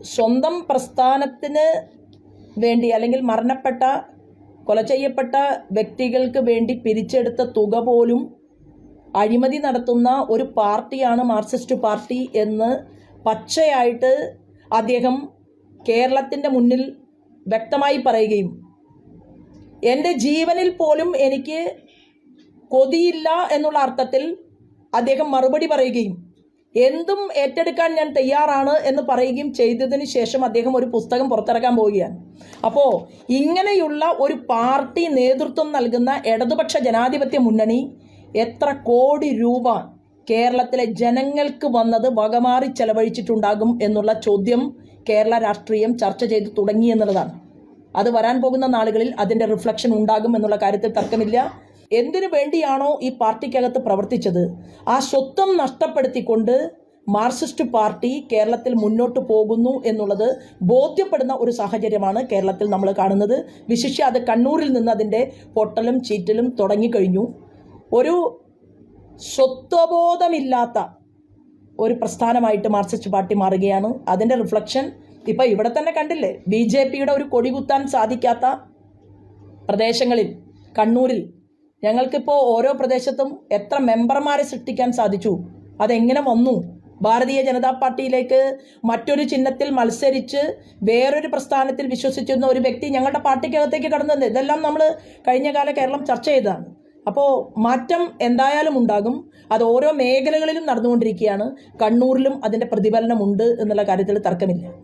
സ്വന്തം പ്രസ്ഥാനത്തിന് വേണ്ടി അല്ലെങ്കിൽ മരണപ്പെട്ട കൊല ചെയ്യപ്പെട്ട വ്യക്തികൾക്ക് വേണ്ടി പിരിച്ചെടുത്ത തുക പോലും അഴിമതി നടത്തുന്ന ഒരു പാർട്ടിയാണ് മാർക്സിസ്റ്റ് പാർട്ടി എന്ന് പച്ചയായിട്ട് അദ്ദേഹം കേരളത്തിൻ്റെ മുന്നിൽ വ്യക്തമായി പറയുകയും എൻ്റെ ജീവനിൽ പോലും എനിക്ക് കൊതിയില്ല എന്നുള്ള അർത്ഥത്തിൽ അദ്ദേഹം മറുപടി പറയുകയും എന്തും ഏറ്റെടുക്കാൻ ഞാൻ തയ്യാറാണ് എന്ന് പറയുകയും ചെയ്തതിന് ശേഷം അദ്ദേഹം ഒരു പുസ്തകം പുറത്തിറക്കാൻ പോവുകയാണ്. അപ്പോൾ ഇങ്ങനെയുള്ള ഒരു പാർട്ടി നേതൃത്വം നൽകുന്ന ഇടതുപക്ഷ ജനാധിപത്യ മുന്നണി എത്ര കോടി രൂപ കേരളത്തിലെ ജനങ്ങൾക്ക് വന്നത് വകമാറി ചെലവഴിച്ചിട്ടുണ്ടാകും എന്നുള്ള ചോദ്യം കേരള രാഷ്ട്രീയം ചർച്ച ചെയ്ത് തുടങ്ങി എന്നുള്ളതാണ്. അത് വരാൻ പോകുന്ന നാളുകളിൽ അതിൻ്റെ റിഫ്ലക്ഷൻ ഉണ്ടാകും എന്നുള്ള കാര്യത്തിൽ തർക്കമില്ല. എന്തിനു വേണ്ടിയാണോ ഈ പാർട്ടിക്കകത്ത് പ്രവർത്തിച്ചത് ആ സ്വത്വം നഷ്ടപ്പെടുത്തിക്കൊണ്ട് മാർക്സിസ്റ്റ് പാർട്ടി കേരളത്തിൽ മുന്നോട്ട് പോകുന്നു എന്നുള്ളത് ബോധ്യപ്പെടുന്ന ഒരു സാഹചര്യമാണ് കേരളത്തിൽ നമ്മൾ കാണുന്നത്. വിശിഷ്യ അത് കണ്ണൂരിൽ നിന്ന് അതിൻ്റെ പൊട്ടലും ചീറ്റലും തുടങ്ങിക്കഴിഞ്ഞു. ഒരു സ്വത്വബോധമില്ലാത്ത ഒരു പ്രസ്ഥാനമായിട്ട് മാർക്സിസ്റ്റ് പാർട്ടി മാറുകയാണ്. അതിൻ്റെ റിഫ്ലക്ഷൻ ഇപ്പം ഇവിടെ തന്നെ കണ്ടില്ലേ. BJPയുടെ ഒരു കൊടി കുത്താൻ സാധിക്കാത്ത പ്രദേശങ്ങളിൽ കണ്ണൂരിൽ ഞങ്ങൾക്കിപ്പോൾ ഓരോ പ്രദേശത്തും എത്ര മെമ്പർമാരെ സൃഷ്ടിക്കാൻ സാധിച്ചു? അതെങ്ങനെ വന്നു? ഭാരതീയ ജനതാ പാർട്ടിയിലേക്ക് മറ്റൊരു ചിഹ്നത്തിൽ മത്സരിച്ച് വേറൊരു പ്രസ്ഥാനത്തിൽ വിശ്വസിച്ചിരുന്ന ഒരു വ്യക്തി ഞങ്ങളുടെ പാർട്ടിക്കകത്തേക്ക് കടന്നത്. ഇതെല്ലാം നമ്മൾ കഴിഞ്ഞ കാല കേരളം ചർച്ച ചെയ്തതാണ്. അപ്പോൾ മാറ്റം എന്തായാലും ഉണ്ടാകും. അത് ഓരോ മേഖലകളിലും നടന്നുകൊണ്ടിരിക്കുകയാണ്. കണ്ണൂരിലും അതിൻ്റെ പ്രതിഫലനമുണ്ട് എന്നുള്ള കാര്യത്തിൽ തർക്കമില്ല.